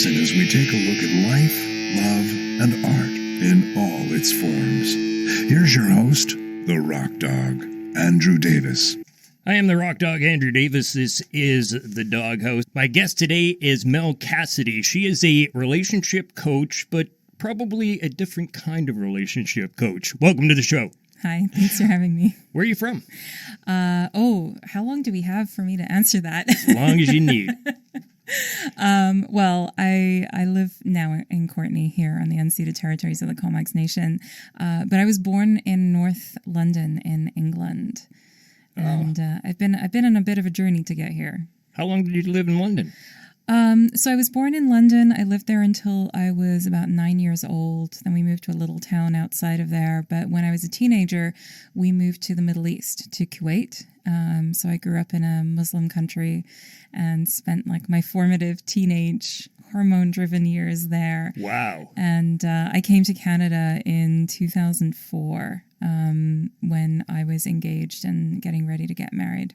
Listen as we take a look at life, love, and art in all its forms. Here's your host, the Rock Dog, Andrew Davis. I am the Rock Dog, Andrew Davis. This is the Dog House. My guest today is Mel Cassidy. She is a relationship coach, but probably a different kind of relationship coach. Welcome to the show. Hi, thanks for having me. Where are you from? How long do we have for me to answer that? As long as you need. Well, I live now in Courtenay here on the unceded territories of the Comox Nation, but I was born in North London in England, and I've been on a bit of a journey to get here. How long did you live in London? So I was born in London. I lived there until I was about 9 years old. Then we moved to a little town outside of there. But when I was a teenager, we moved to the Middle East, to Kuwait. So I grew up in a Muslim country and spent like my formative teenage hormone-driven years there. Wow. And I came to Canada in 2004 when I was engaged and getting ready to get married.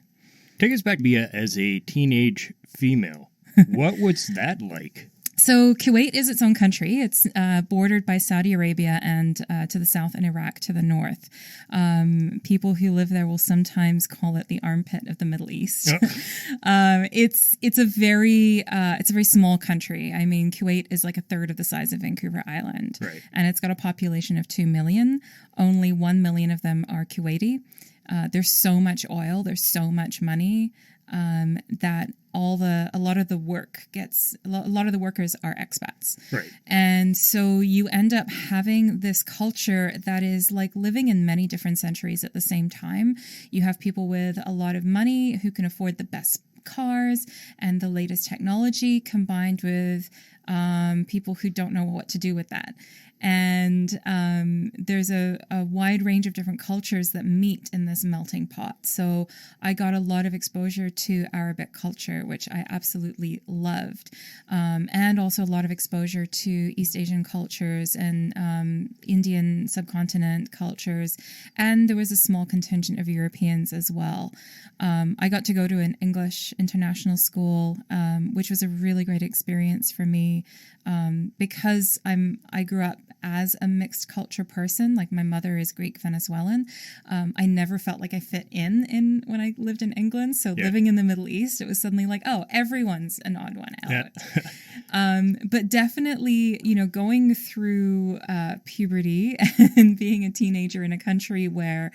Take us back to as a teenage female. What was that like? So Kuwait is its own country. It's bordered by Saudi Arabia and to the south and Iraq to the north. People who live there will sometimes call it the armpit of the Middle East. Oh. It's a very small country. I mean, Kuwait is like a third of the size of Vancouver Island, right. And it's got a population of 2 million. Only 1 million of them are Kuwaiti. There's so much oil. There's so much money. That a lot of the workers are expats. Right. And so you end up having this culture that is like living in many different centuries at the same time. You have people with a lot of money who can afford the best cars and the latest technology combined with people who don't know what to do with that. And there's a wide range of different cultures that meet in this melting pot. So I got a lot of exposure to Arabic culture, which I absolutely loved, and also a lot of exposure to East Asian cultures and Indian subcontinent cultures. And there was a small contingent of Europeans as well. I got to go to an English international school, which was a really great experience for me because I grew up as a mixed culture person. Like my mother is Greek Venezuelan. I never felt like I fit in when I lived in England. So living in the Middle East, it was suddenly like, oh, everyone's an odd one out. Yeah. But definitely, going through puberty and being a teenager in a country where,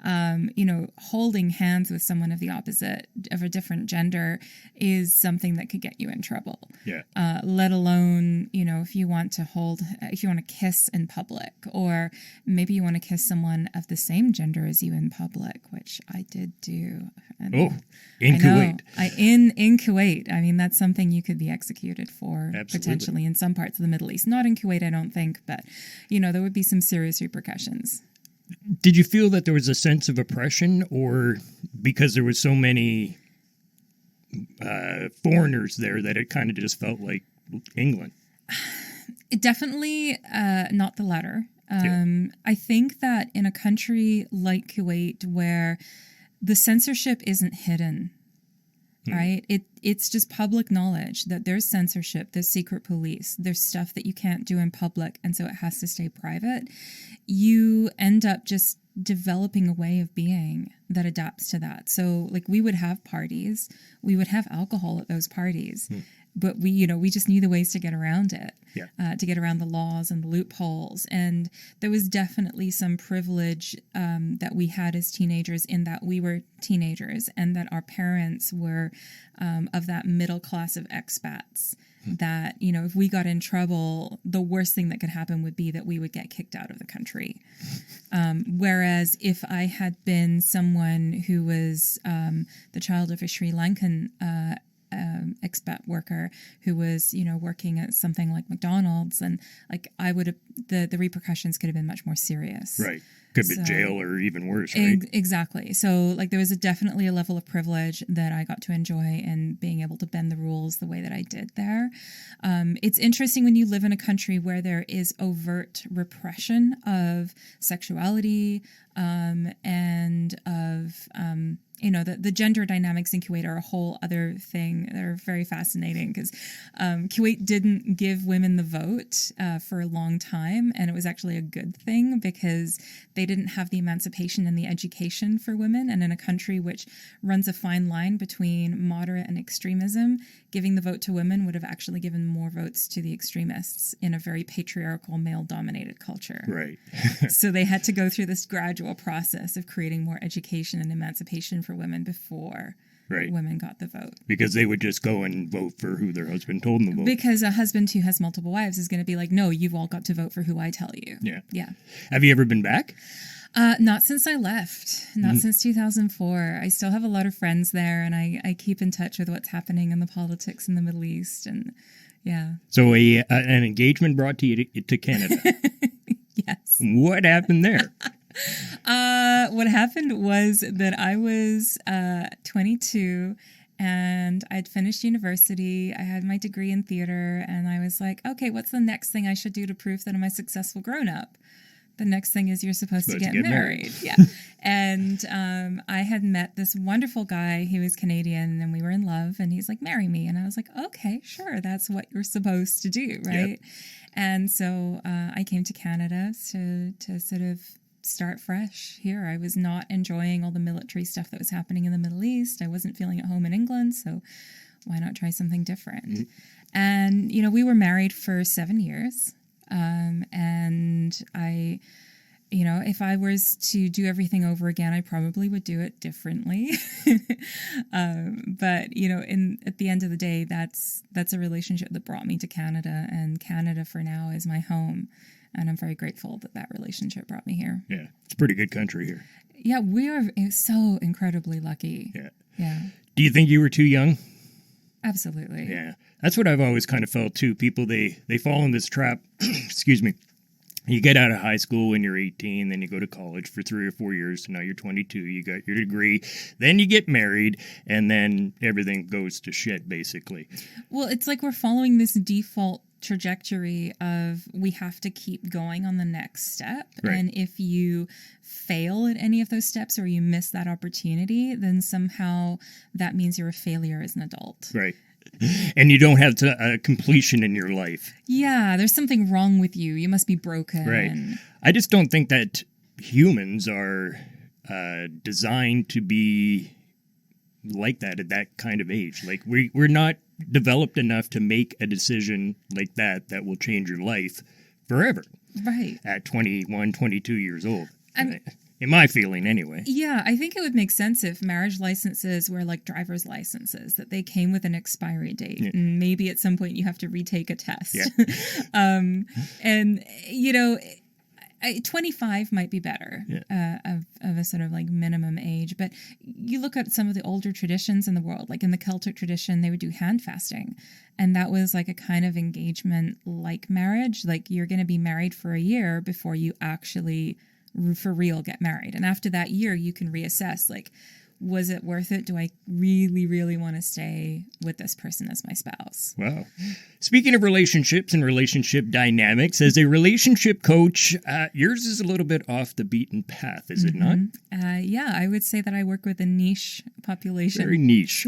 holding hands with someone of a different gender is something that could get you in trouble. Yeah. Let alone, if you want to kiss in public, or maybe you want to kiss someone of the same gender as you in public, which I did do. And Kuwait. In Kuwait. I mean, that's something you could be executed for. Absolutely. Potentially in some parts of the Middle East. Not in Kuwait, I don't think, but, there would be some serious repercussions. Did you feel that there was a sense of oppression, or because there was so many foreigners there that it kind of just felt like England? Definitely not the latter. I think that in a country like Kuwait where the censorship isn't hidden, right? It's just public knowledge that there's censorship, there's secret police, there's stuff that you can't do in public, and so it has to stay private. You end up just developing a way of being that adapts to that. So like we would have parties, we would have alcohol at those parties. But we just knew the ways to get around it, to get around the laws and the loopholes. And there was definitely some privilege that we had as teenagers in that we were teenagers and that our parents were of that middle class of expats. That, if we got in trouble, the worst thing that could happen would be that we would get kicked out of the country. Whereas if I had been someone who was the child of a Sri Lankan expat worker who was, working at something like McDonald's, and like I would have, the repercussions could have been much more serious. Right. Could be jail or even worse, right? Exactly. So like there was definitely a level of privilege that I got to enjoy in being able to bend the rules the way that I did there. It's interesting when you live in a country where there is overt repression of sexuality and of the gender dynamics in Kuwait are a whole other thing. They're very fascinating because Kuwait didn't give women the vote for a long time. And it was actually a good thing because they didn't have the emancipation and the education for women. And in a country which runs a fine line between moderate and extremism, giving the vote to women would have actually given more votes to the extremists in a very patriarchal, male-dominated culture. Right. So they had to go through this gradual process of creating more education and emancipation for women before women got the vote. Because they would just go and vote for who their husband told them to vote. Because a husband who has multiple wives is going to be like, no, you've all got to vote for who I tell you. Yeah. Yeah. Have you ever been back? Not since I left. Not since 2004. I still have a lot of friends there, and I keep in touch with what's happening in the politics in the Middle East. And yeah. So an engagement brought you to Canada. Yes. What happened there? What happened was that I was 22 and I'd finished university. I had my degree in theater, and I was like, okay, what's the next thing I should do to prove that I'm a successful grown-up? The next thing is you're supposed to get married. Yeah. And I had met this wonderful guy. He was Canadian, and we were in love, and he's like, marry me. And I was like, okay, sure. That's what you're supposed to do, right? Yep. And so I came to Canada to sort of start fresh here. I was not enjoying all the military stuff that was happening in the Middle East. I wasn't feeling at home in England, so why not try something different? Mm-hmm. And, we were married for 7 years. And I, if I was to do everything over again, I probably would do it differently. But, at the end of the day, that's a relationship that brought me to Canada, and Canada for now is my home. And I'm very grateful that relationship brought me here. Yeah. It's a pretty good country here. Yeah. We are so incredibly lucky. Yeah. Yeah. Do you think you were too young? Absolutely. Yeah. That's what I've always kind of felt too. People, they fall in this trap. Excuse me. You get out of high school when you're 18, then you go to college for 3 or 4 years. So now you're 22, you got your degree, then you get married, and then everything goes to shit, basically. Well, it's like we're following this default trajectory of we have to keep going on the next step. Right. And if you fail at any of those steps or you miss that opportunity, then somehow that means you're a failure as an adult. Right. And you don't have completion in your life. Yeah, there's something wrong with you. You must be broken. Right. I just don't think that humans are designed to be like that at that kind of age. Like we're not developed enough to make a decision like that will change your life forever. Right. At 21, 22 years old. In my feeling, anyway. Yeah, I think it would make sense if marriage licenses were like driver's licenses, that they came with an expiry date. Yeah. And maybe at some point you have to retake a test. Yeah. 25 might be better of a sort of like minimum age. But you look at some of the older traditions in the world, like in the Celtic tradition, they would do hand fasting. And that was like a kind of engagement like marriage. Like you're going to be married for a year before you actually for real get married. And after that year, you can reassess, like, was it worth it? Do I really, really want to stay with this person as my spouse? Wow. Speaking of relationships and relationship dynamics, as a relationship coach, yours is a little bit off the beaten path, is it not? Yeah, I would say that I work with a niche population. Very niche.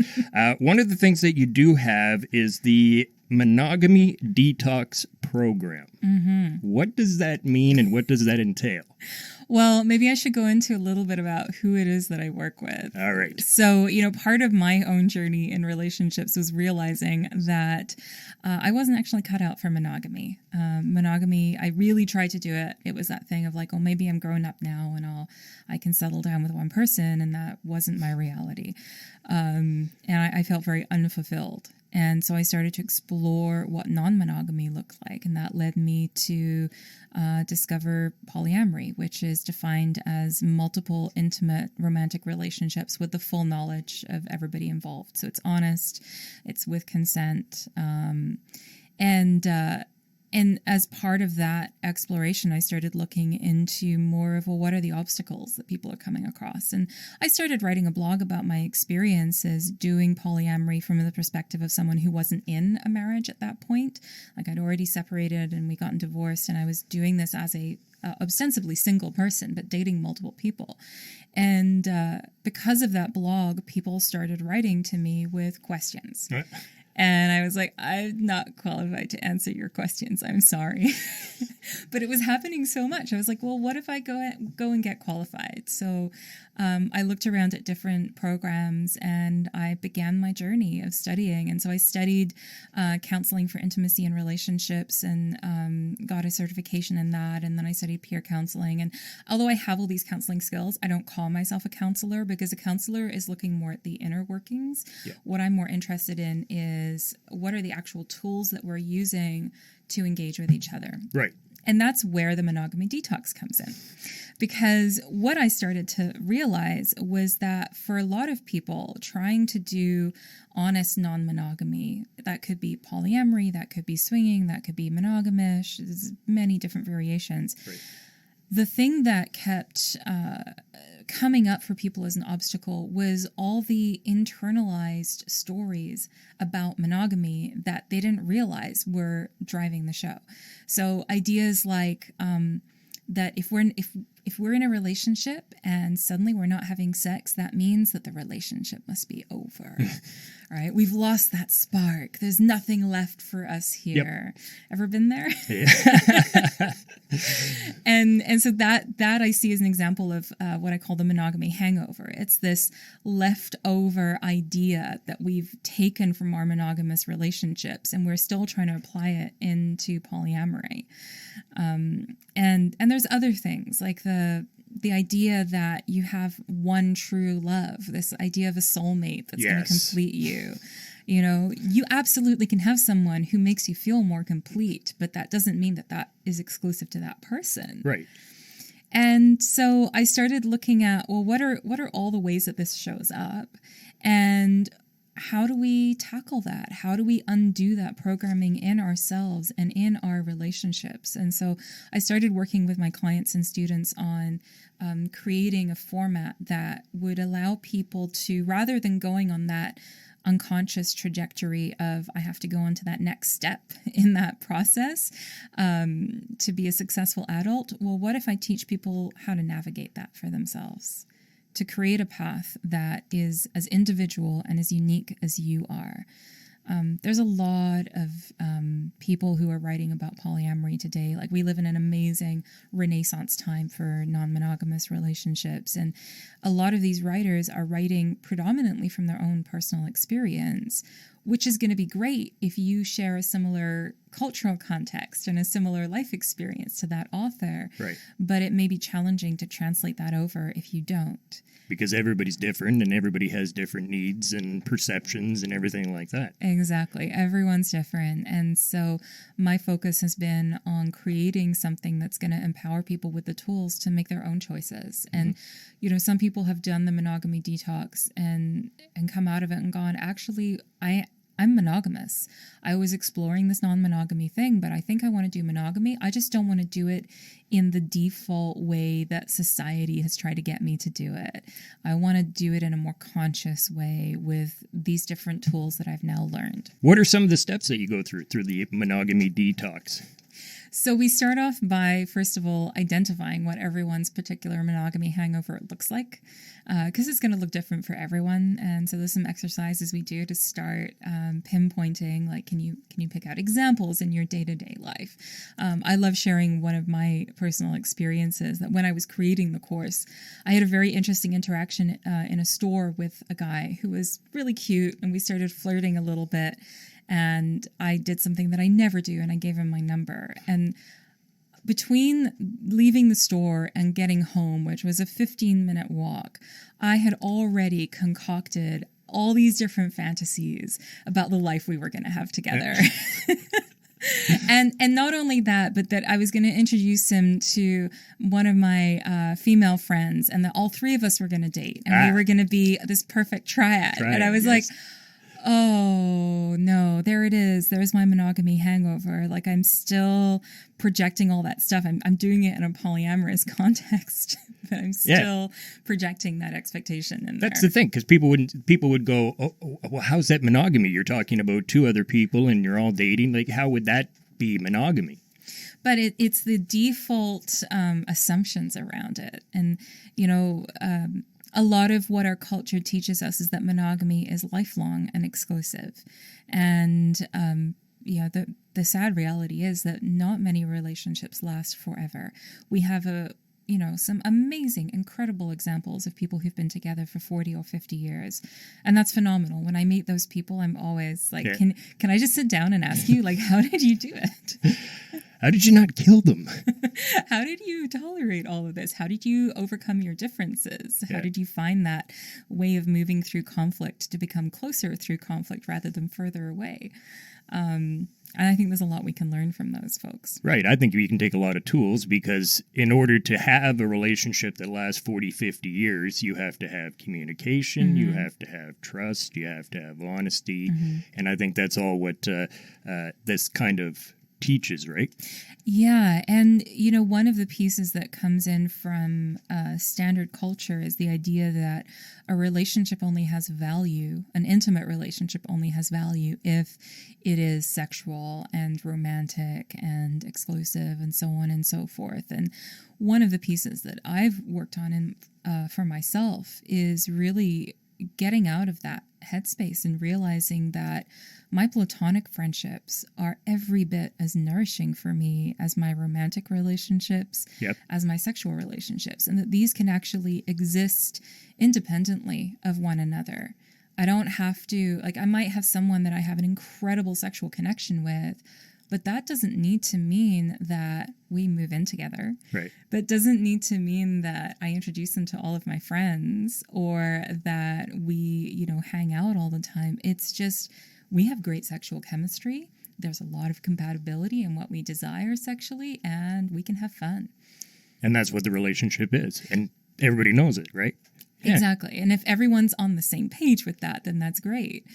One of the things that you do have is the monogamy detox program. Mm-hmm. What does that mean and what does that entail? Well, maybe I should go into a little bit about who it is that I work with. All right. So, part of my own journey in relationships was realizing that I wasn't actually cut out for monogamy. Monogamy, I really tried to do it. It was that thing of like, oh, maybe I'm grown up now and I can settle down with one person, and that wasn't my reality. And I felt very unfulfilled. And so I started to explore what non-monogamy looked like. And that led me to discover polyamory, which is defined as multiple intimate romantic relationships with the full knowledge of everybody involved. So it's honest, it's with consent. And as part of that exploration, I started looking into more of, well, what are the obstacles that people are coming across? And I started writing a blog about my experiences doing polyamory from the perspective of someone who wasn't in a marriage at that point. Like I'd already separated and we gotten divorced, and I was doing this as a ostensibly single person, but dating multiple people. And because of that blog, people started writing to me with questions. Right. And I was like, I'm not qualified to answer your questions. I'm sorry. But it was happening so much. I was like, well, what if I go and get qualified? So I looked around at different programs and I began my journey of studying. And so I studied counseling for intimacy and relationships and got a certification in that. And then I studied peer counseling. And although I have all these counseling skills, I don't call myself a counselor because a counselor is looking more at the inner workings. Yeah. What I'm more interested in is what are the actual tools that we're using to engage with each other. Right. And that's where the monogamy detox comes in. Because what I started to realize was that for a lot of people trying to do honest non-monogamy, that could be polyamory, that could be swinging, that could be monogamous, there's many different variations. Right. The thing that kept coming up for people as an obstacle was all the internalized stories about monogamy that they didn't realize were driving the show. So ideas like that if we're in a relationship and suddenly we're not having sex, that means that the relationship must be over. All right, we've lost that spark. There's nothing left for us here. Yep. Ever been there? Yeah. and so that I see as an example of what I call the monogamy hangover. It's this leftover idea that we've taken from our monogamous relationships, and we're still trying to apply it into polyamory. And there's other things like the idea that you have one true love, this idea of a soulmate that's going to complete you. You know, you absolutely can have someone who makes you feel more complete, but that doesn't mean that that is exclusive to that person. Right. And so I started looking at, well, what are all the ways that this shows up? And how do we tackle that? How do we undo that programming in ourselves and in our relationships? And so I started working with my clients and students on creating a format that would allow people to, rather than going on that unconscious trajectory of I have to go on to that next step in that process to be a successful adult, well, what if I teach people how to navigate that for themselves? To create a path that is as individual and as unique as you are. There's a lot of people who are writing about polyamory today. Like, we live in an amazing renaissance time for non-monogamous relationships. And a lot of these writers are writing predominantly from their own personal experience, which is going to be great if you share a similar cultural context and a similar life experience to that author. Right. But it may be challenging to translate that over if you don't. Because everybody's different and everybody has different needs and perceptions and everything like that. Exactly. Everyone's different. And so my focus has been on creating something that's going to empower people with the tools to make their own choices. Mm-hmm. And, you know, some people have done the monogamy detox and come out of it and gone, actually, I'm monogamous. I was exploring this non-monogamy thing, but I think I want to do monogamy. I just don't want to do it in the default way that society has tried to get me to do it. I want to do it in a more conscious way with these different tools that I've now learned. What are some of the steps that you go through the monogamy detox? So we start off by, first of all, identifying what everyone's particular monogamy hangover looks like, because it's going to look different for everyone. And so there's some exercises we do to start pinpointing, like, can you pick out examples in your day-to-day life? I love sharing one of my personal experiences that when I was creating the course, I had a very interesting interaction in a store with a guy who was really cute, and we started flirting a little bit. And I did something that I never do, and I gave him my number. And between leaving the store and getting home, which was a 15-minute walk, I had already concocted all these different fantasies about the life we were going to have together. And not only that, but that I was going to introduce him to one of my female friends, and that all three of us were going to date. And we were going to be this perfect triad. And I was like, oh, no, there it is. There's my monogamy hangover. Like, I'm still projecting all that stuff. I'm doing it in a polyamorous context, but I'm still projecting that expectation in there. That's the thing, because people would go, oh, well, how's that monogamy? You're talking about two other people and you're all dating. Like, how would that be monogamy? But it's the default assumptions around it. And, a lot of what our culture teaches us is that monogamy is lifelong and exclusive. And, the sad reality is that not many relationships last forever. We have some amazing, incredible examples of people who've been together for 40 or 50 years. And that's phenomenal. When I meet those people, I'm always like, can I just sit down and ask you, like, how did you do it? How did you not kill them? How did you tolerate all of this? How did you overcome your differences? How did you find that way of moving through conflict to become closer through conflict rather than further away? And I think there's a lot we can learn from those folks. Right. I think we can take a lot of tools because in order to have a relationship that lasts 40, 50 years, you have to have communication, you have to have trust, you have to have honesty. And I think that's all what this kind of teaches, right? Yeah. And, one of the pieces that comes in from standard culture is the idea that a relationship only has value, an intimate relationship only has value if it is sexual and romantic and exclusive and so on and so forth. And one of the pieces that I've worked on for myself is really getting out of that headspace and realizing that my platonic friendships are every bit as nourishing for me as my romantic relationships, as my sexual relationships, and that these can actually exist independently of one another. I don't have to, I might have someone that I have an incredible sexual connection with, but that doesn't need to mean that we move in together. Right. That doesn't need to mean that I introduce them to all of my friends or that we, hang out all the time. It's just, we have great sexual chemistry. There's a lot of compatibility in what we desire sexually, and we can have fun. And that's what the relationship is. And everybody knows it, right? Yeah. Exactly. And if everyone's on the same page with that, then that's great.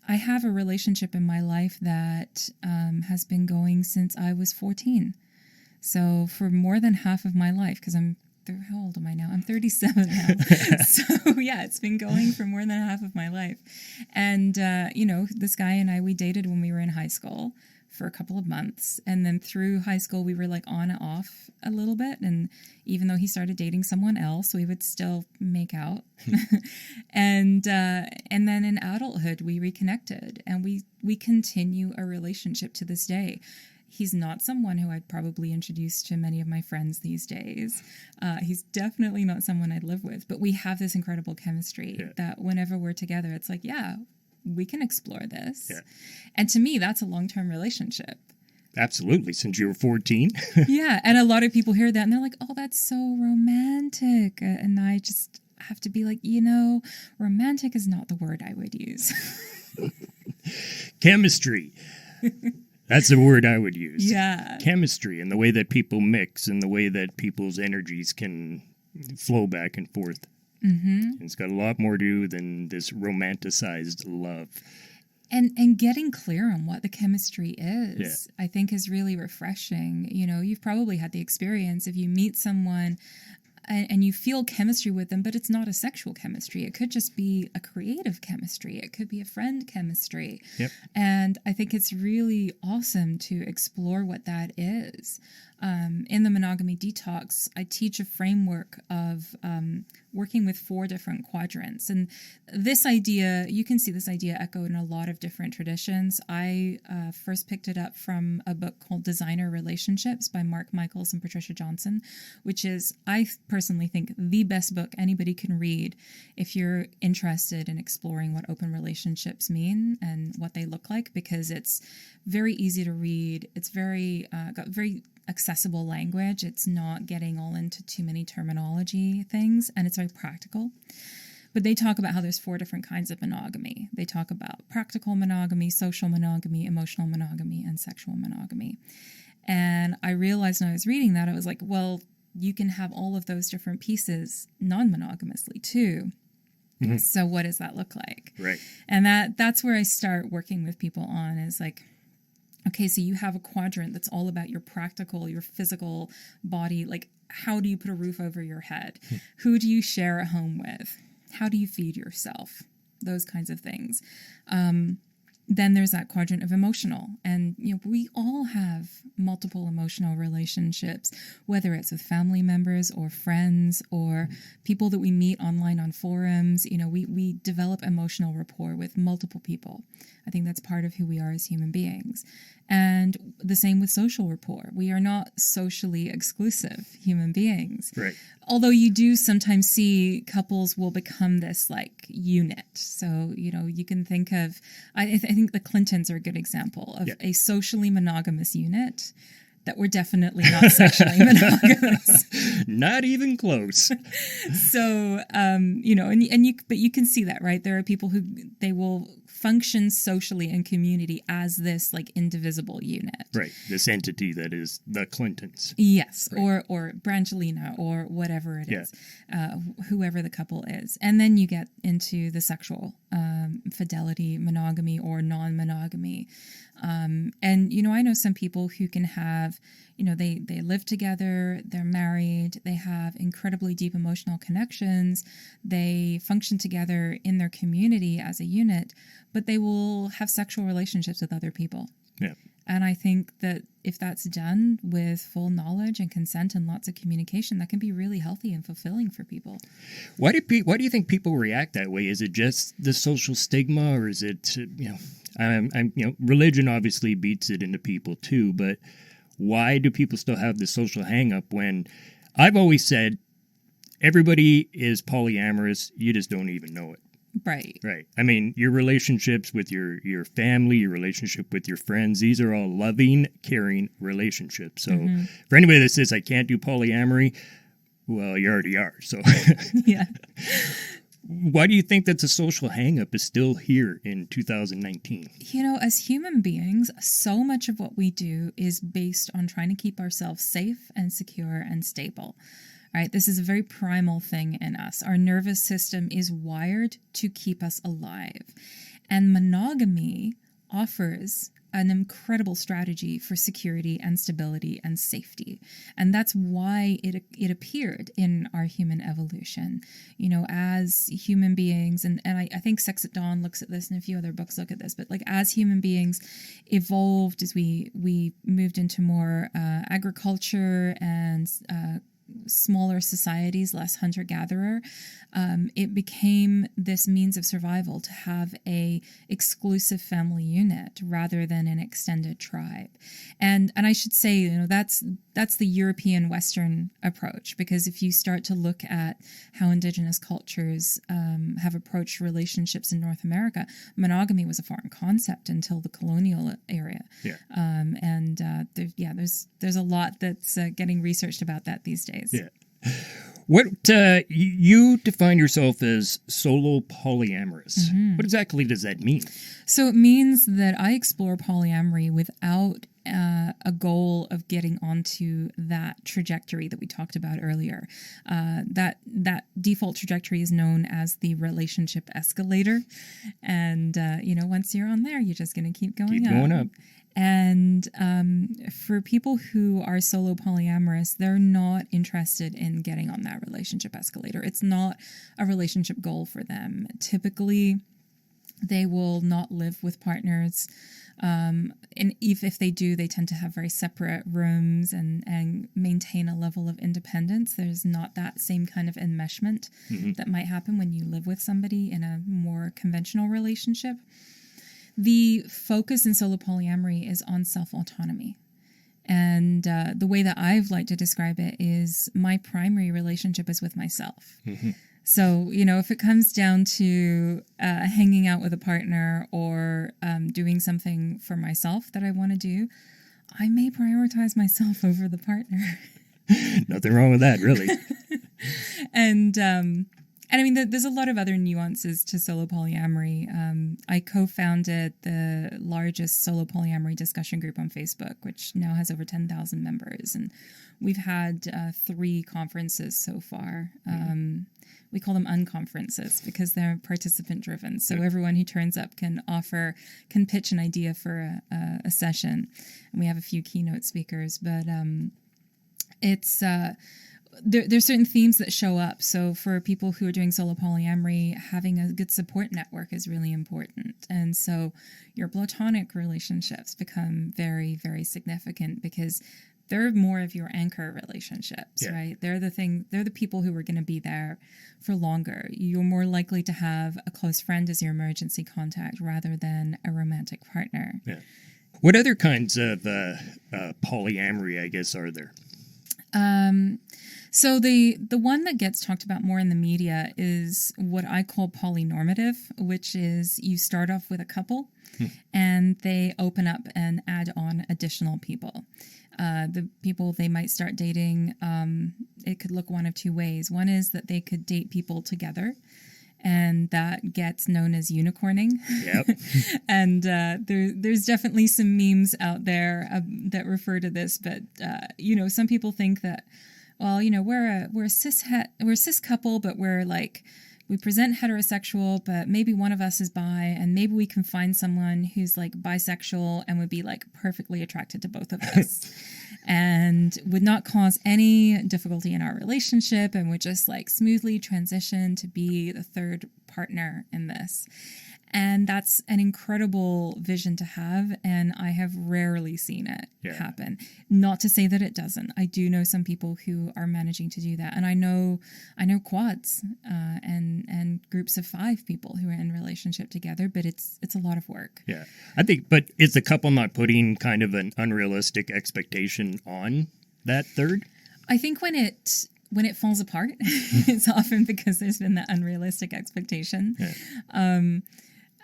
I have a relationship in my life that has been going since I was 14. So for more than half of my life, because how old am I now? I'm 37 now. So yeah, it's been going for more than half of my life. And, this guy and I, we dated when we were in high school for a couple of months. And then through high school, we were on and off a little bit. And even though he started dating someone else, we would still make out. And then in adulthood, we reconnected and we continue a relationship to this day. He's not someone who I'd probably introduce to many of my friends these days. He's definitely not someone I'd live with, but we have this incredible chemistry that whenever we're together, it's like, we can explore this. Yeah. And to me, that's a long-term relationship. Absolutely, since you were 14. Yeah, and a lot of people hear that and they're like, oh, that's so romantic. And I just have to be like, romantic is not the word I would use. Chemistry. That's the word I would use. Yeah. Chemistry and the way that people mix and the way that people's energies can flow back and forth. Mm-hmm. It's got a lot more to do than this romanticized love. And getting clear on what the chemistry is, I think is really refreshing. You've probably had the experience if you meet someone and you feel chemistry with them, but it's not a sexual chemistry. It could just be a creative chemistry. It could be a friend chemistry. Yep. And I think it's really awesome to explore what that is. In the Monogamy Detox, I teach a framework of working with 4 different quadrants. And this idea, you can see this idea echoed in a lot of different traditions. I first picked it up from a book called Designer Relationships by Mark Michaels and Patricia Johnson, which is, I personally think, the best book anybody can read if you're interested in exploring what open relationships mean and what they look like, because it's very easy to read. It's got very accessible language. It's not getting all into too many terminology things, and it's very practical. But they talk about how there's 4 different kinds of monogamy. They talk about practical monogamy, social monogamy, emotional monogamy, and sexual monogamy. And I realized when I was reading that, I was like, well, you can have all of those different pieces non-monogamously too. Mm-hmm. So what does that look like? Right. And that's where I start working with people on is like, okay, so you have a quadrant that's all about your practical, your physical body. Like, how do you put a roof over your head? Who do you share a home with? How do you feed yourself? Those kinds of things. then there's that quadrant of emotional. And, we all have multiple emotional relationships, whether it's with family members or friends or people that we meet online on forums. We develop emotional rapport with multiple people. I think that's part of who we are as human beings. And the same with social rapport. We are not socially exclusive human beings. Right. Although you do sometimes see couples will become this like unit. So, you can think of, I think the Clintons are a good example of a socially monogamous unit that were definitely not sexually monogamous. Not even close. So, but you can see that, right? There are people who they will function socially in community as this like indivisible unit. Right. This entity that is the Clintons. Yes. Right. Or Brangelina or whatever it is, whoever the couple is. And then you get into the sexual fidelity, monogamy or non-monogamy. And, I know some people who can have, they live together, they're married, they have incredibly deep emotional connections, they function together in their community as a unit, but they will have sexual relationships with other people. Yeah. And I think that if that's done with full knowledge and consent and lots of communication, that can be really healthy and fulfilling for people. Why do you think people react that way? Is it just the social stigma, or is it religion obviously beats it into people too, but why do people still have the social hang up when I've always said everybody is polyamorous, you just don't even know it. Right. Right. I mean, your relationships with your family, your relationship with your friends, these are all loving, caring relationships. So for anybody that says I can't do polyamory, well, you already are. So yeah. Why do you think that the social hang-up is still here in 2019? As human beings, so much of what we do is based on trying to keep ourselves safe and secure and stable. Right? This is a very primal thing in us. Our nervous system is wired to keep us alive. And monogamy offers an incredible strategy for security and stability and safety. And that's why it appeared in our human evolution. As human beings, and I think Sex at Dawn looks at this and a few other books look at this, but like as human beings evolved, as we moved into more agriculture and smaller societies, less hunter-gatherer, it became this means of survival to have a exclusive family unit rather than an extended tribe. And I should say, that's the European Western approach, because if you start to look at how indigenous cultures have approached relationships in North America, monogamy was a foreign concept until the colonial era. Yeah. There's a lot that's getting researched about that these days. Yeah. What you define yourself as solo polyamorous. What exactly does that mean? So it means that I explore polyamory without a goal of getting onto that trajectory that we talked about earlier. That default trajectory is known as the relationship escalator. And, once you're on there, you're just going to keep going up. And for people who are solo polyamorous, they're not interested in getting on that relationship escalator. It's not a relationship goal for them. Typically, they will not live with partners. And if they do, they tend to have very separate rooms and maintain a level of independence. There's not that same kind of enmeshment that might happen when you live with somebody in a more conventional relationship. The focus in solo polyamory is on self-autonomy. And the way that I've liked to describe it is my primary relationship is with myself. So, if it comes down to hanging out with a partner or doing something for myself that I want to do, I may prioritize myself over the partner. Nothing wrong with that, really. And I mean, there's a lot of other nuances to solo polyamory. I co-founded the largest solo polyamory discussion group on Facebook, which now has over 10,000 members. And we've had 3 conferences so far. We call them unconferences because they're participant driven. So everyone who turns up can pitch an idea for a session. And we have a few keynote speakers, but it's... there's certain themes that show up. So for people who are doing solo polyamory, having a good support network is really important. And so your platonic relationships become very, very significant because they're more of your anchor relationships, right? They're the people who are going to be there for longer. You're more likely to have a close friend as your emergency contact rather than a romantic partner. Yeah. What other kinds of polyamory, I guess, are there? So the one that gets talked about more in the media is what I call polynormative, which is you start off with a couple and they open up and add on additional people. The people they might start dating, it could look one of two ways. One is that they could date people together, and that gets known as unicorning. Yep. And there's definitely some memes out there that refer to this, but some people think that, well, we're a cis couple, but we present heterosexual, but maybe one of us is bi, and maybe we can find someone who's like bisexual and would be like perfectly attracted to both of us and would not cause any difficulty in our relationship and would just like smoothly transition to be the third partner in this. And that's an incredible vision to have, and I have rarely seen it happen. Not to say that it doesn't. I do know some people who are managing to do that, and I know quads and groups of 5 people who are in relationship together. But it's a lot of work. Yeah, I think. But is the couple not putting kind of an unrealistic expectation on that third? I think when it falls apart, it's often because there's been that unrealistic expectation. Yeah.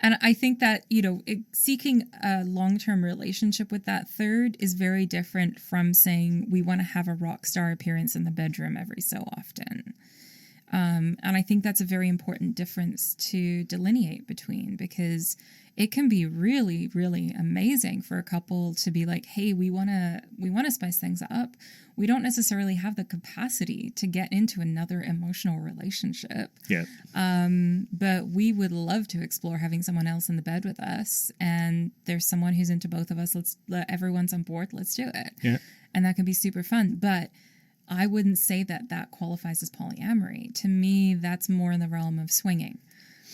And I think that, seeking a long-term relationship with that third is very different from saying we want to have a rock star appearance in the bedroom every so often. And I think that's a very important difference to delineate between, because it can be really, really amazing for a couple to be like, hey, we want to spice things up. We don't necessarily have the capacity to get into another emotional relationship. Yeah. But we would love to explore having someone else in the bed with us. And there's someone who's into both of us. Everyone's on board. Let's do it. Yeah. And that can be super fun. But I wouldn't say that qualifies as polyamory. To me, that's more in the realm of swinging,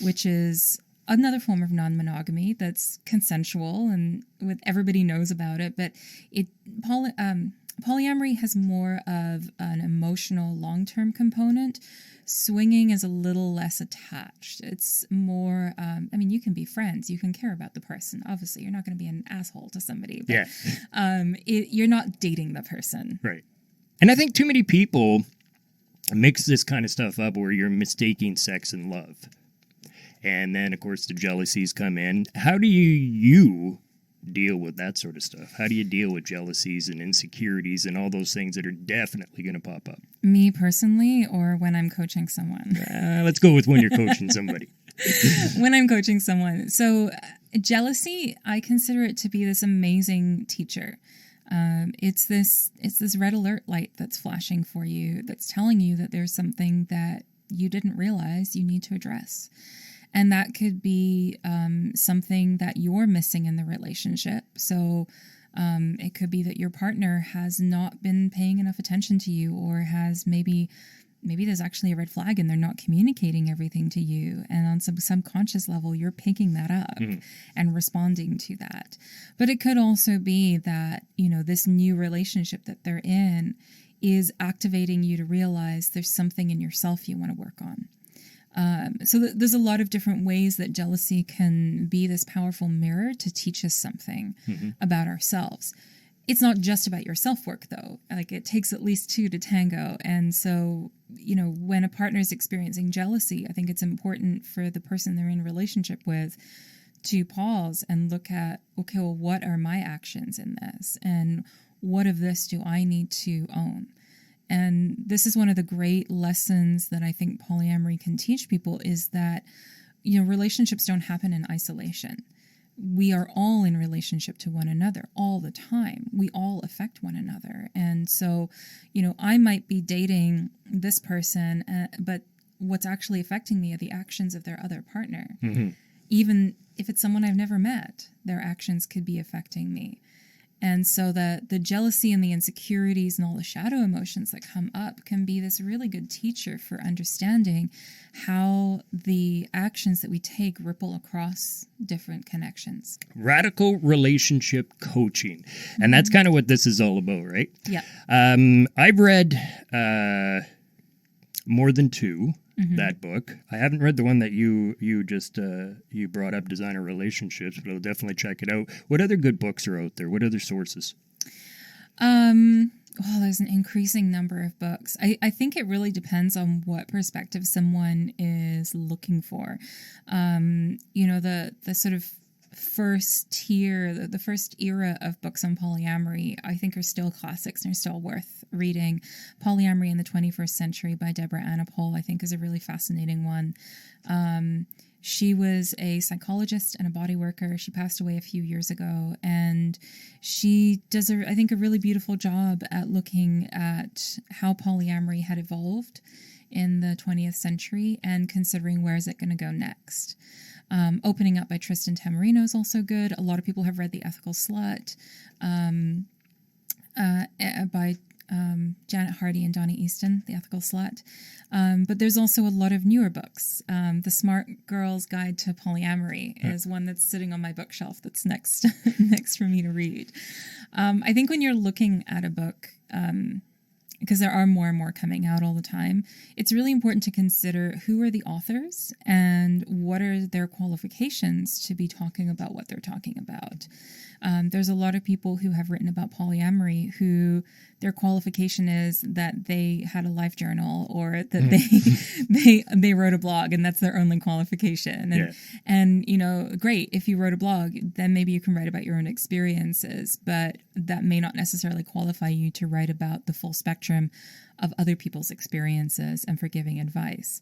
which is another form of non-monogamy that's consensual and everybody knows about it. But polyamory has more of an emotional long-term component. Swinging is a little less attached. It's more, you can be friends. You can care about the person. Obviously, you're not going to be an asshole to somebody. But, you're not dating the person. Right. And I think too many people mix this kind of stuff up where you're mistaking sex and love. And then, of course, the jealousies come in. How do you deal with that sort of stuff? How do you deal with jealousies and insecurities and all those things that are definitely going to pop up? Me personally, or when I'm coaching someone? Let's go with when you're coaching somebody. When I'm coaching someone. So jealousy, I consider it to be this amazing teacher. It's this red alert light that's flashing for you, that's telling you that there's something that you didn't realize you need to address. And that could be something that you're missing in the relationship. So it could be that your partner has not been paying enough attention to you, or has maybe there's actually a red flag and they're not communicating everything to you. And on some subconscious level, you're picking that up and responding to that. But it could also be that, this new relationship that they're in is activating you to realize there's something in yourself you want to work on. So there's a lot of different ways that jealousy can be this powerful mirror to teach us something about ourselves. It's not just about your self-work, though. Like, it takes at least 2 to tango. And so, when a partner is experiencing jealousy, I think it's important for the person they're in a relationship with to pause and look at, okay, well, what are my actions in this? And what of this do I need to own? And this is one of the great lessons that I think polyamory can teach people, is that, relationships don't happen in isolation. We are all in relationship to one another all the time. We all affect one another. And so, I might be dating this person, but what's actually affecting me are the actions of their other partner. Mm-hmm. Even if it's someone I've never met, their actions could be affecting me. And so the jealousy and the insecurities and all the shadow emotions that come up can be this really good teacher for understanding how the actions that we take ripple across different connections. Radical relationship coaching. And that's kind of what this is all about, right? Yeah. I've read More Than Two, that book. I haven't read the one that you just you brought up, Designer Relationships, but I'll definitely check it out. What other good books are out there? What other sources? Well, there's an increasing number of books. I think it really depends on what perspective someone is looking for. The sort of first tier, the first era of books on polyamory, I think are still classics and are still worth reading. Polyamory in the 21st Century by Deborah Anapol, I think, is a really fascinating one. She was a psychologist and a body worker. She passed away a few years ago, and she does, I think, a really beautiful job at looking at how polyamory had evolved in the 20th century and considering where is it going to go next. Opening Up by Tristan Tamarino is also good. A lot of people have read The Ethical Slut by Janet Hardy and Donnie Easton, The Ethical Slut. But there's also a lot of newer books. The Smart Girl's Guide to Polyamory is one that's sitting on my bookshelf that's next for me to read. I think when you're looking at a book, because there are more and more coming out all the time, it's really important to consider who are the authors and what are their qualifications to be talking about what they're talking about. There's a lot of people who have written about polyamory who their qualification is that they had a life journal or that they wrote a blog and that's their only qualification. And great, if you wrote a blog, then maybe you can write about your own experiences, but that may not necessarily qualify you to write about the full spectrum of other people's experiences and for giving advice.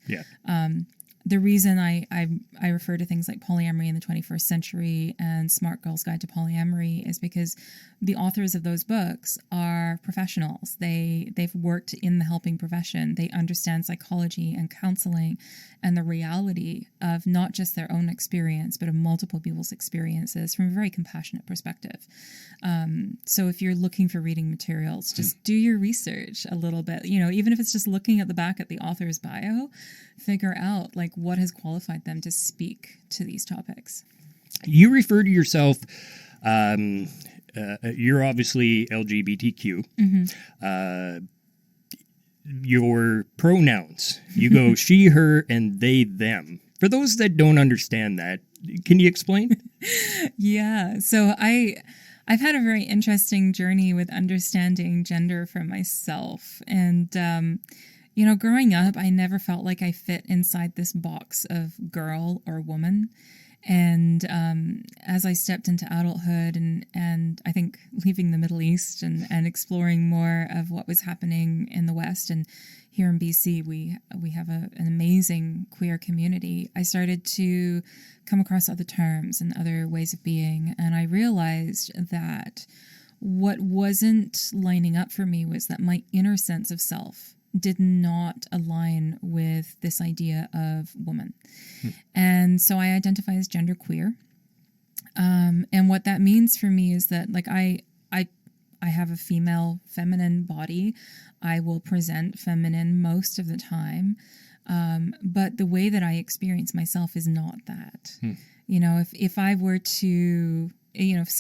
The reason I refer to things like Polyamory in the 21st Century and Smart Girl's Guide to Polyamory is because the authors of those books are professionals. They've worked in the helping profession. They understand psychology and counseling and the reality of not just their own experience, but of multiple people's experiences from a very compassionate perspective. So if you're looking for reading materials, just do your research a little bit. Even if it's just looking at the back at the author's bio, figure out like what has qualified them to speak to these topics. You refer to yourself, you're obviously LGBTQ. Your pronouns, you go she, her, and they, them. For those that don't understand that, can you explain? Yeah, so I've had a very interesting journey with understanding gender for myself. And, growing up, I never felt like I fit inside this box of girl or woman. And as I stepped into adulthood and I think leaving the Middle East and exploring more of what was happening in the West, and here in BC, we have an amazing queer community, I started to come across other terms and other ways of being. And I realized that what wasn't lining up for me was that my inner sense of self did not align with this idea of woman. And so I identify as genderqueer. And what that means for me is that like I have a feminine body. I will present feminine most of the time. But the way that I experience myself is not that. If I were to, if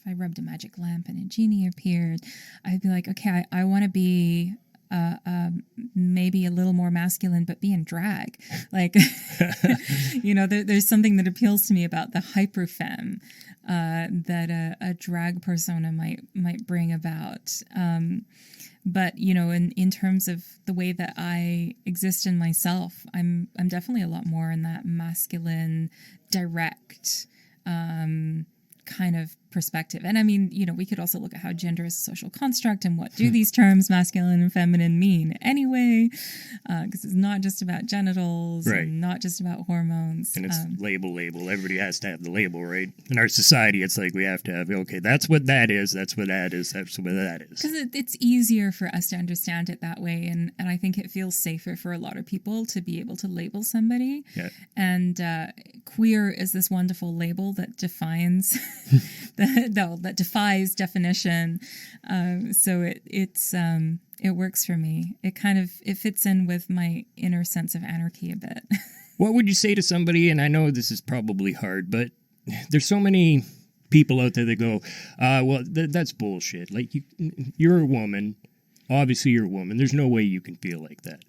I rubbed a magic lamp and a genie appeared, I'd be like, okay, I want to be maybe a little more masculine, but be in drag. Like, there's something that appeals to me about the hyperfemme that a drag persona might bring about. But in terms of the way that I exist in myself, I'm definitely a lot more in that masculine, direct, kind of perspective. And I mean, we could also look at how gender is a social construct and what do these terms masculine and feminine mean anyway, because it's not just about genitals and not just about hormones. And it's label. Everybody has to have the label, right? In our society, it's like we have to have, okay, that's what that is, that's what that is, that's what that is. Because it's easier for us to understand it that way. And I think it feels safer for a lot of people to be able to label somebody. Yeah. And queer is this wonderful label that defines that defies definition. So it works for me. It fits in with my inner sense of anarchy a bit. What would you say to somebody, and I know this is probably hard, but there's so many people out there that go, well, that's bullshit. Like, you're a woman. Obviously, you're a woman. There's no way you can feel like that.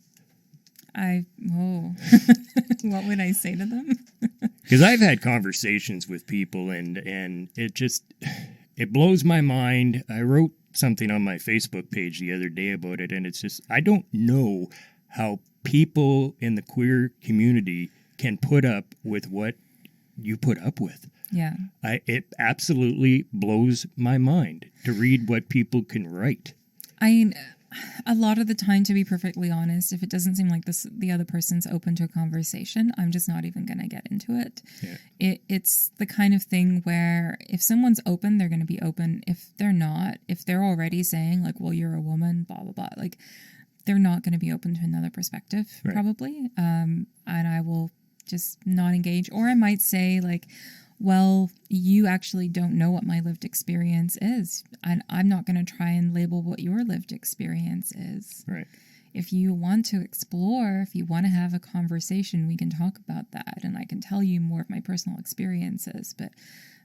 What would I say to them? Because I've had conversations with people, and it blows my mind. I wrote something on my Facebook page the other day about it, and it's just, I don't know how people in the queer community can put up with what you put up with. Yeah. It absolutely blows my mind to read what people can write. I mean, a lot of the time, to be perfectly honest, if it doesn't seem like the other person's open to a conversation, I'm just not even going to get into it. Yeah. It's the kind of thing where if someone's open, they're going to be open. If they're not, if they're already saying like, well, you're a woman, blah, blah, blah, like they're not going to be open to another perspective, right. Probably. And I will just not engage. Or I might say like, well, you actually don't know what my lived experience is. And I'm not going to try and label what your lived experience is. Right. If you want to explore, if you want to have a conversation, we can talk about that. And I can tell you more of my personal experiences. But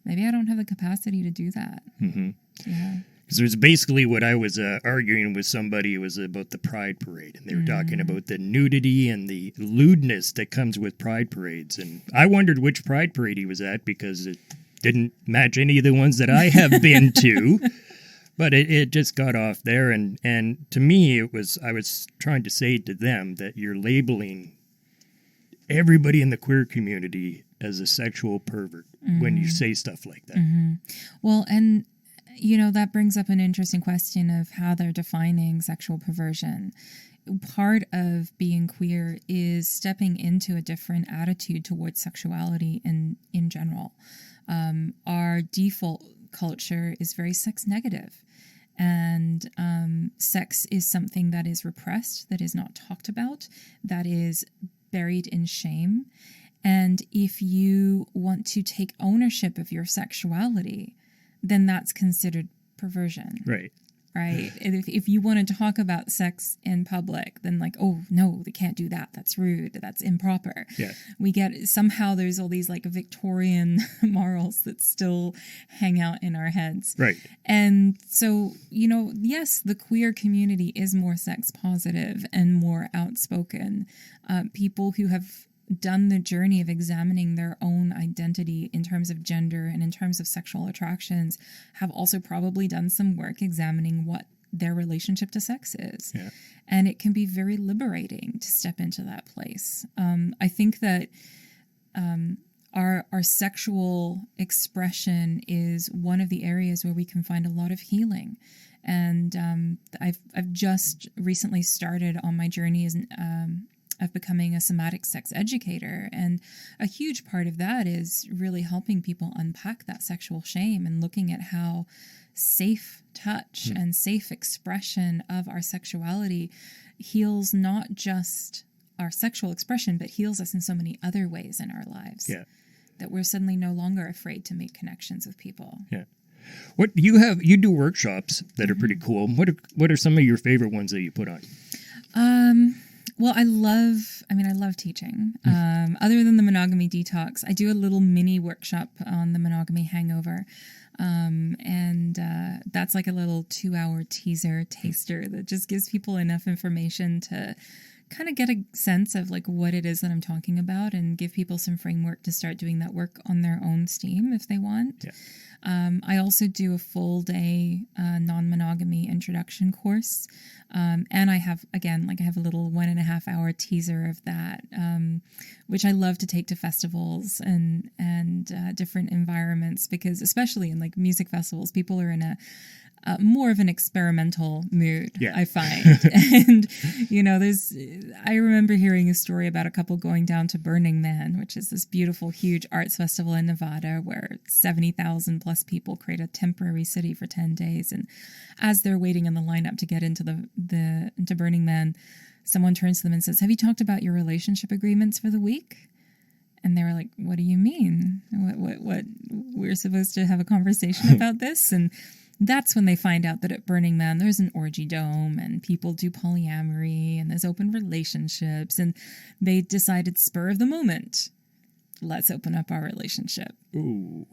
maybe I don't have the capacity to do that. Mm-hmm. Yeah. Because it was basically what I was arguing with somebody. It was about the Pride Parade. And they were talking about the nudity and the lewdness that comes with Pride Parades. And I wondered which Pride Parade he was at because it didn't match any of the ones that I have been to. But it just got off there. And to me, I was trying to say to them that you're labeling everybody in the queer community as a sexual pervert when you say stuff like that. Mm-hmm. Well, and you know, that brings up an interesting question of how they're defining sexual perversion. Part of being queer is stepping into a different attitude towards sexuality in general. Our default culture is very sex negative. And sex is something that is repressed, that is not talked about, that is buried in shame. And if you want to take ownership of your sexuality, then that's considered perversion. Right. Right? If you want to talk about sex in public, then like, oh, no, they can't do that. That's rude. That's improper. Yeah. Somehow there's all these like Victorian morals that still hang out in our heads. Right. And so, you know, yes, the queer community is more sex positive and more outspoken. People who have done the journey of examining their own identity in terms of gender and in terms of sexual attractions have also probably done some work examining what their relationship to sex is. Yeah. And it can be very liberating to step into that place. I think that our sexual expression is one of the areas where we can find a lot of healing. And I've just recently started on my journey as of becoming a somatic sex educator. And a huge part of that is really helping people unpack that sexual shame and looking at how safe touch and safe expression of our sexuality heals not just our sexual expression, but heals us in so many other ways in our lives. Yeah. That we're suddenly no longer afraid to make connections with people. Yeah. What you do workshops that are pretty cool. What are some of your favorite ones that you put on? Well, I love teaching. Other than the monogamy detox, I do a little mini workshop on the monogamy hangover. And that's like a little 2-hour teaser taster that just gives people enough information to kind of get a sense of like what it is that I'm talking about and give people some framework to start doing that work on their own steam if they want. Yeah. I also do a full day non-monogamy introduction course. And I have a little 1.5 hour teaser of that, which I love to take to festivals and different environments, because especially in like music festivals, people are in a more of an experimental mood, yeah. I find. And, you know, I remember hearing a story about a couple going down to Burning Man, which is this beautiful, huge arts festival in Nevada where 70,000 plus people create a temporary city for 10 days. And as they're waiting in the lineup to get into into Burning Man, someone turns to them and says, "Have you talked about your relationship agreements for the week?" And they were like, what do you mean? What? We're supposed to have a conversation about this? And that's when they find out that at Burning Man, there's an orgy dome and people do polyamory and there's open relationships. And they decided, spur of the moment, let's open up our relationship. Ooh.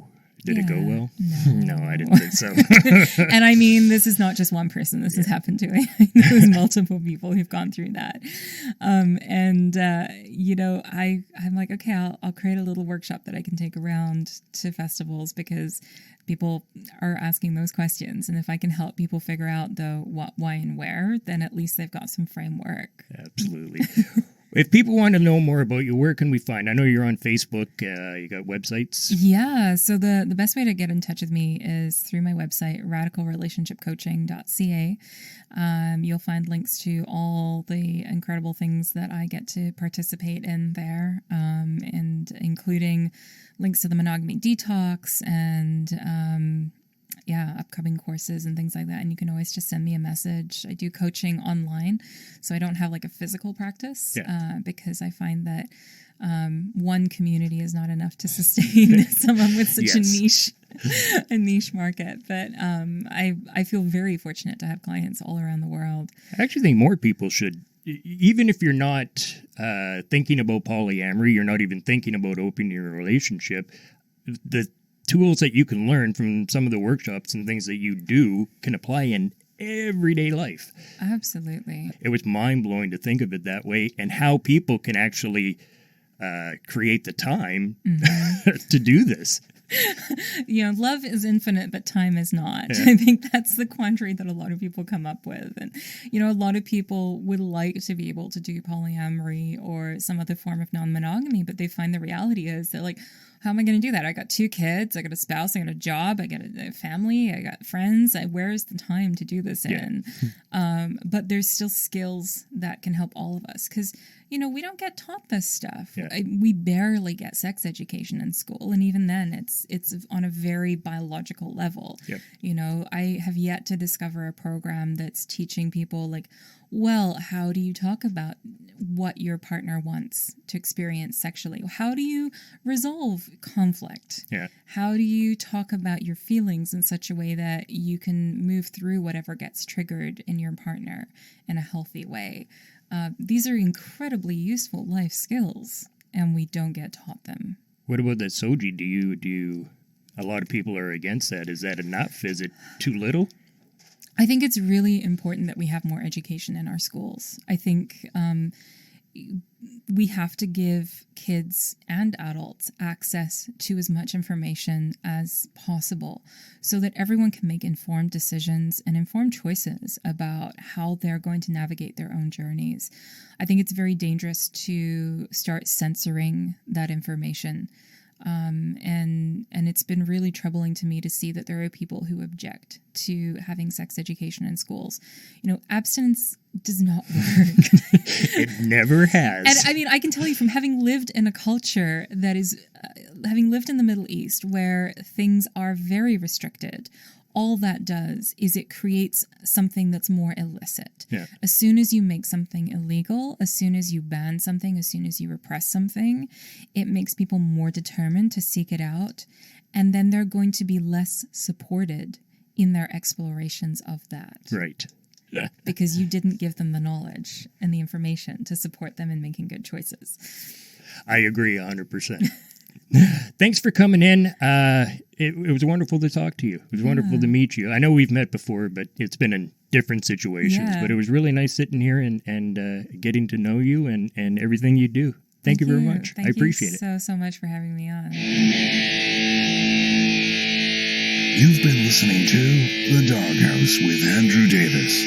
Did it go well? No. No, I didn't think so. And I mean, this is not just one person this has happened to. I know there's multiple people who've gone through that. You know, I'm like, okay, I'll create a little workshop that I can take around to festivals because people are asking those questions. And if I can help people figure out the what, why, and where, then at least they've got some framework. Absolutely. If people want to know more about you, where can we find? I know you're on Facebook. You got websites. Yeah. So the best way to get in touch with me is through my website, radicalrelationshipcoaching.ca. You'll find links to all the incredible things that I get to participate in there, and including links to the monogamy detox and upcoming courses and things like that. And you can always just send me a message. I do coaching online, so I don't have like a physical practice because I find that one community is not enough to sustain someone with such a niche market. But I feel very fortunate to have clients all around the world. I actually think more people should, even if you're not thinking about polyamory, you're not even thinking about opening your relationship, the tools that you can learn from some of the workshops and things that you do can apply in everyday life. Absolutely. It was mind-blowing to think of it that way, and how people can actually create the time to do this. You know, love is infinite, but time is not. Yeah. I think that's the quandary that a lot of people come up with. And, you know, a lot of people would like to be able to do polyamory or some other form of non-monogamy, but they find the reality is they're like, how am I going to do that? I got 2 kids, I got a spouse, I got a job, I got a family, I got friends. Where's the time to do this in? But there's still skills that can help all of us because, you know, we don't get taught this stuff. Yeah. We barely get sex education in school. And even then, it's on a very biological level. Yep. You know, I have yet to discover a program that's teaching people like, well, how do you talk about what your partner wants to experience sexually? How do you resolve conflict? Yeah. How do you talk about your feelings in such a way that you can move through whatever gets triggered in your partner in a healthy way? These are incredibly useful life skills, and we don't get taught them. What about that soji? Do you? A lot of people are against that. Is that enough? Is it too little? I think it's really important that we have more education in our schools. I think we have to give kids and adults access to as much information as possible so that everyone can make informed decisions and informed choices about how they're going to navigate their own journeys. I think it's very dangerous to start censoring that information. And it's been really troubling to me to see that there are people who object to having sex education in schools. You know, abstinence does not work. It never has. And I mean, I can tell you from having lived in a culture that is, having lived in the Middle East where things are very restricted, all that does is it creates something that's more illicit. Yeah. As soon as you make something illegal, as soon as you ban something, as soon as you repress something, it makes people more determined to seek it out. And then they're going to be less supported in their explorations of that. Right. Yeah. Because you didn't give them the knowledge and the information to support them in making good choices. I agree 100%. Thanks for coming in. It was wonderful to talk to you. It was wonderful to meet you. I know we've met before, but it's been in different situations. Yeah. But it was really nice sitting here and getting to know you and everything you do. Thank you very much. I appreciate it. So much for having me on. You've been listening to The Doghouse with Andrew Davis.